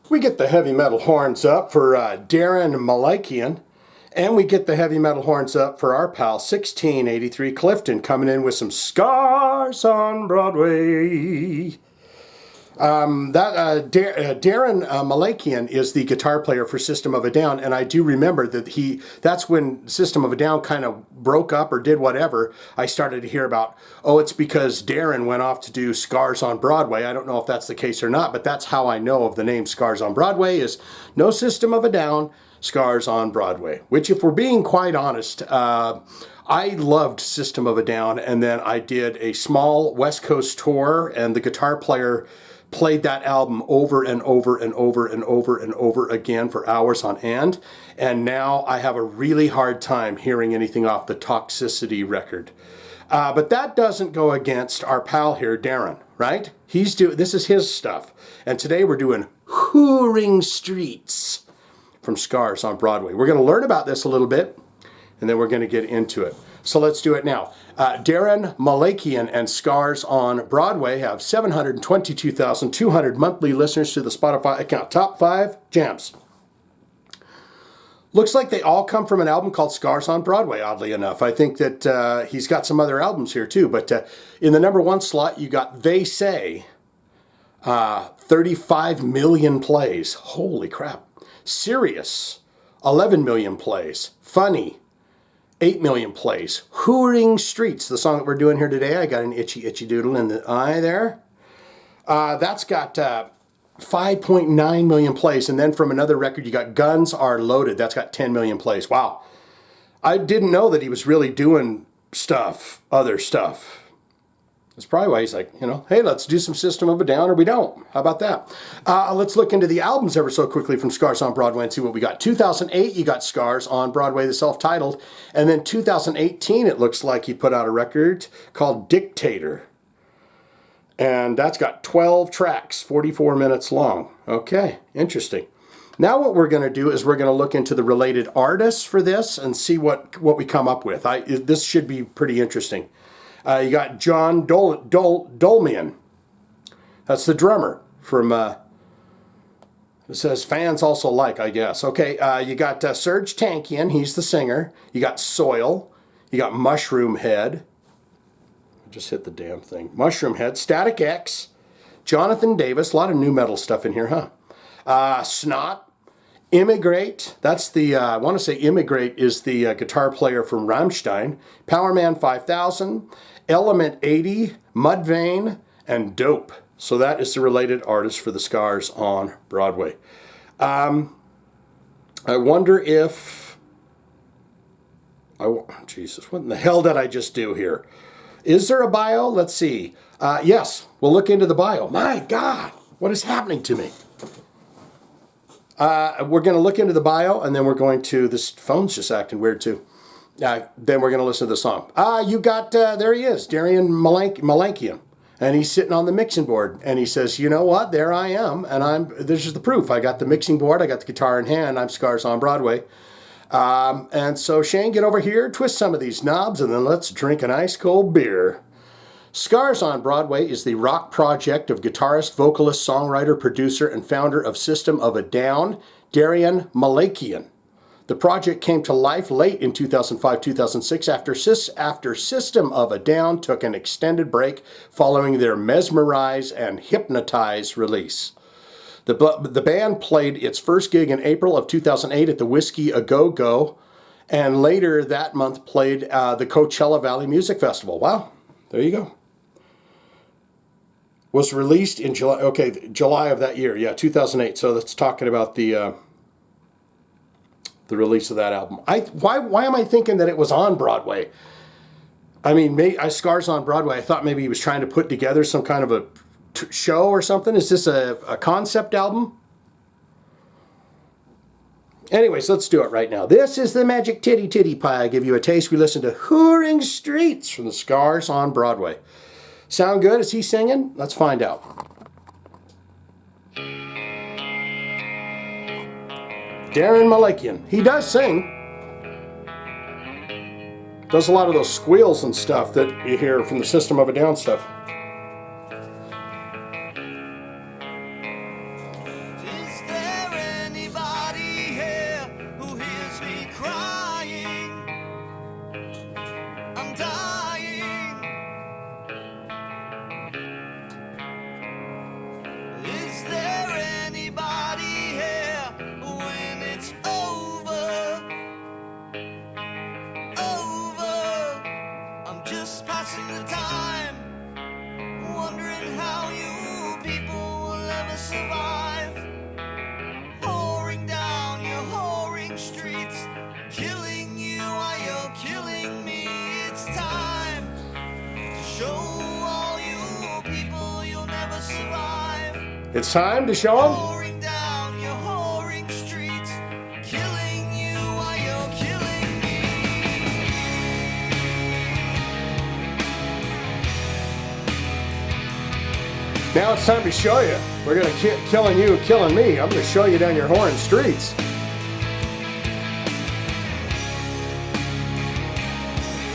We get the heavy metal horns up for Darron Malakian, and we get the heavy metal horns up for our pal 1683 Clifton, coming in with some Scars on Broadway. Darron Malakian is the guitar player for System of a Down, and I do remember that that's when System of a Down kind of broke up or did whatever. I started to hear about, oh, it's because Darron went off to do Scars on Broadway. I don't know if that's the case or not, but that's how I know of the name Scars on Broadway, is no System of a Down, Scars on Broadway. Which, if we're being quite honest, I loved System of a Down, and then I did a small West Coast tour, and the guitar player played that album over and over and over and over and over again for hours on end. And now I have a really hard time hearing anything off the Toxicity record. But that doesn't go against our pal here, Darron, right? This is his stuff. And today we're doing Whoring Streets from Scars on Broadway. We're going to learn about this a little bit, and then we're going to get into it. So let's do it now. Darron Malakian and Scars on Broadway have 722,200 monthly listeners to the Spotify account. Top 5 jams. Looks like they all come from an album called Scars on Broadway, oddly enough. I think that he's got some other albums here too. But in the number 1 slot, you got They Say, 35 million plays. Holy crap. Serious, 11 million plays. Funny, 8 million plays. Whoring Streets, the song that we're doing here today. I got an itchy doodle in the eye there. That's got 5.9 million plays. And then from another record, you got Guns Are Loaded. That's got 10 million plays. Wow. I didn't know that he was really doing other stuff. That's probably why he's like, hey, let's do some System of a Down or we don't. How about that? Let's look into the albums ever so quickly from Scars on Broadway and see what we got. 2008, you got Scars on Broadway, the self-titled. And then 2018, it looks like he put out a record called Dictator. And that's got 12 tracks, 44 minutes long. Okay, interesting. Now what we're going to do is we're going to look into the related artists for this and see what we come up with. This should be pretty interesting. You got John Dolmian. That's the drummer from, it says fans also like, I guess. Okay, you got Serge Tankian. He's the singer. You got Soil. You got Mushroom Head. I just hit the damn thing. Mushroom Head. Static X. Jonathan Davis. A lot of new metal stuff in here, huh? Snot. Immigrate, that's the, I want to say Immigrate is the guitar player from Rammstein. Powerman 5000, Element 80, Mudvayne, and Dope. So that is the related artist for the Scars on Broadway. I wonder if, Jesus, what in the hell did I just do here? Is there a bio? Let's see. Yes, we'll look into the bio. My God, what is happening to me? We're going to look into the bio, and then we're going to, this phone's just acting weird too. Then we're going to listen to the song. You got, there he is, Darron Malakian. And he's sitting on the mixing board, and he says, you know what, there I am, and this is the proof. I got the mixing board, I got the guitar in hand, I'm Scars on Broadway. And so Shane, get over here, twist some of these knobs, and then let's drink an ice cold beer. Scars on Broadway is the rock project of guitarist, vocalist, songwriter, producer, and founder of System of a Down, Darron Malakian. The project came to life late in 2005-2006 after System of a Down took an extended break following their Mesmerize and Hypnotize release. The band played its first gig in April of 2008 at the Whiskey A Go Go, and later that month played the Coachella Valley Music Festival. Wow, there you go. Was released in July, July of that year, yeah, 2008. So that's talking about the release of that album. Why am I thinking that it was on Broadway? I mean, Scars on Broadway, I thought maybe he was trying to put together some kind of a show or something. Is this a concept album? Anyways, let's do it right now. This is the Magic Titty Pie. I give you a taste. We listen to Whoring Streets from the Scars on Broadway. Sound good? Is he singing? Let's find out. Darron Malakian. He does sing. Does a lot of those squeals and stuff that you hear from the System of a Down stuff. Is there It's time to show them. Pouring down your whoring streets, killing you while you're killing me. Now it's time to show you. We're going to killing you, killing me. I'm going to show you down your whoring streets.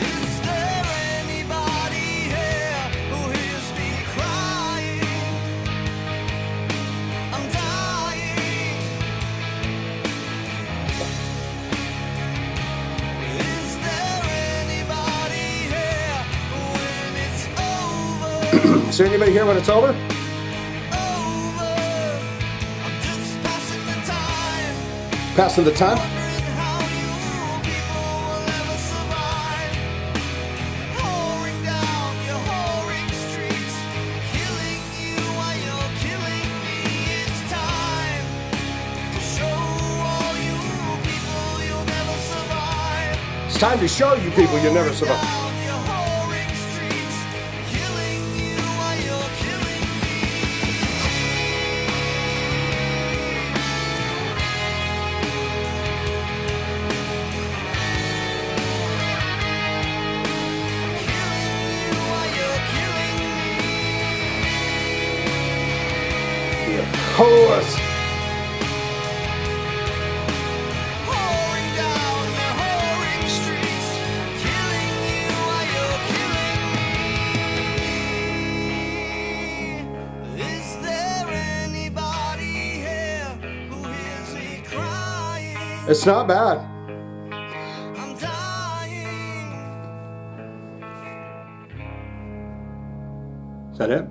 Is there anybody here who hears me crying? I'm dying. Is there anybody here when it's over? Is there anybody here when it's over? Over. I'm just passing the time. Passing the time? Wondering how you people will ever survive. Whoring down your whoring streets, killing you while you're killing me. It's time to show all you people you'll never survive. It's time to show you people you'll never survive. Down your whoring streets, killing you while you're killing me. Horse. Pouring down your whoring streets, killing you while you're killing me. Is there anybody here who hears me crying? It's not bad. I'm dying. Is that it?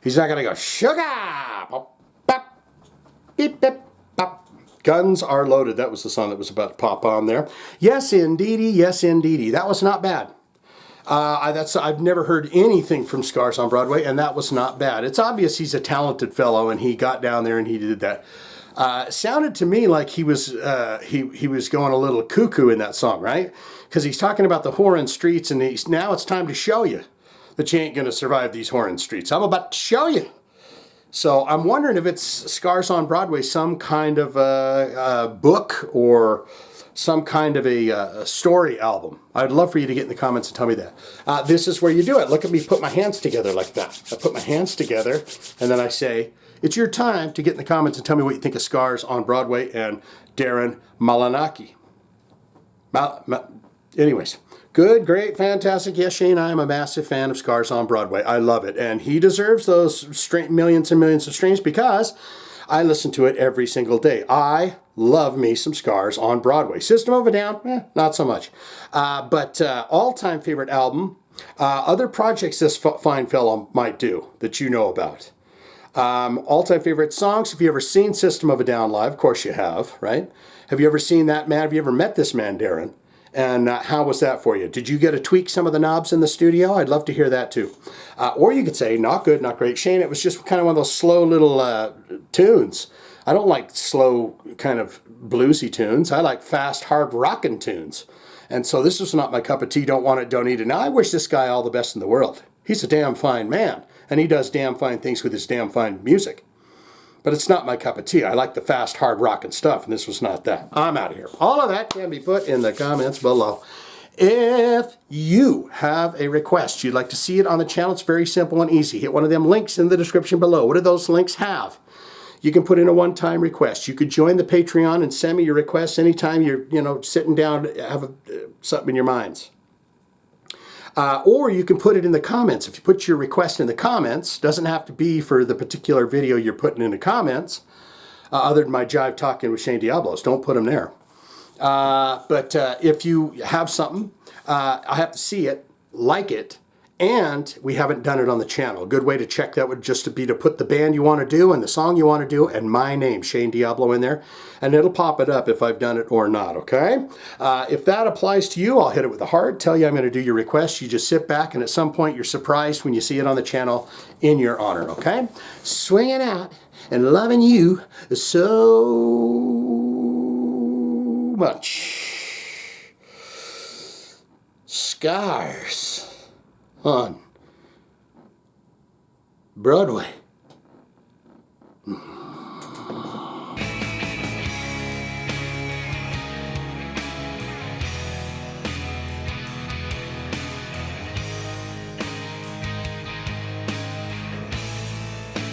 He's not gonna go sugar. Pop, pop, beep, beep, pop. Guns are loaded. That was the song that was about to pop on there. Yes, indeedy. Yes, indeedy. That was not bad. I've never heard anything from Scars on Broadway, and that was not bad. It's obvious he's a talented fellow, and he got down there and he did that. Sounded to me like he was going a little cuckoo in that song, right? Because he's talking about the whoring streets, and now it's time to show you that you ain't going to survive these whoring streets. I'm about to show you. So I'm wondering if it's Scars on Broadway, some kind of a book or some kind of a story album. I'd love for you to get in the comments and tell me that. This is where you do it. Look at me put my hands together like that. I put my hands together and then I say, it's your time to get in the comments and tell me what you think of Scars on Broadway and Darron Malakian. Anyways. Good, great, fantastic. Yes, Shane, I am a massive fan of Scars on Broadway. I love it. And he deserves those millions and millions of streams because I listen to it every single day. I love me some Scars on Broadway. System of a Down, not so much. But all-time favorite album, other projects this fine fellow might do that you know about. All-time favorite songs, have you ever seen System of a Down live? Of course you have, right? Have you ever seen that man? Have you ever met this man, Darron? And how was that for you? Did you get to tweak some of the knobs in the studio? I'd love to hear that too. Or you could say, not good, not great. Shane, it was just kind of one of those slow little tunes. I don't like slow kind of bluesy tunes. I like fast, hard rockin' tunes. And so this was not my cup of tea. Don't want it, don't eat it. Now, I wish this guy all the best in the world. He's a damn fine man. And he does damn fine things with his damn fine music. But it's not my cup of tea. I like the fast, hard rockin' stuff, and this was not that. I'm out of here. All of that can be put in the comments below. If you have a request, you'd like to see it on the channel, it's very simple and easy. Hit one of them links in the description below. What do those links have? You can put in a one-time request. You could join the Patreon and send me your requests anytime you're, sitting down, have something in your minds. Or you can put it in the comments. If you put your request in the comments, doesn't have to be for the particular video you're putting in the comments, other than my jive talking with Shane Diablos. Don't put them there. But if you have something, I have to see it, like it, and we haven't done it on the channel. A good way to check that would just be to put the band you want to do and the song you want to do and my name, Shane Diablo, in there, and it'll pop it up if I've done it or not, okay? If that applies to you, I'll hit it with a heart, tell you I'm going to do your request. You just sit back, and at some point you're surprised when you see it on the channel in your honor, okay? Swinging out and loving you so much. Scars on Broadway.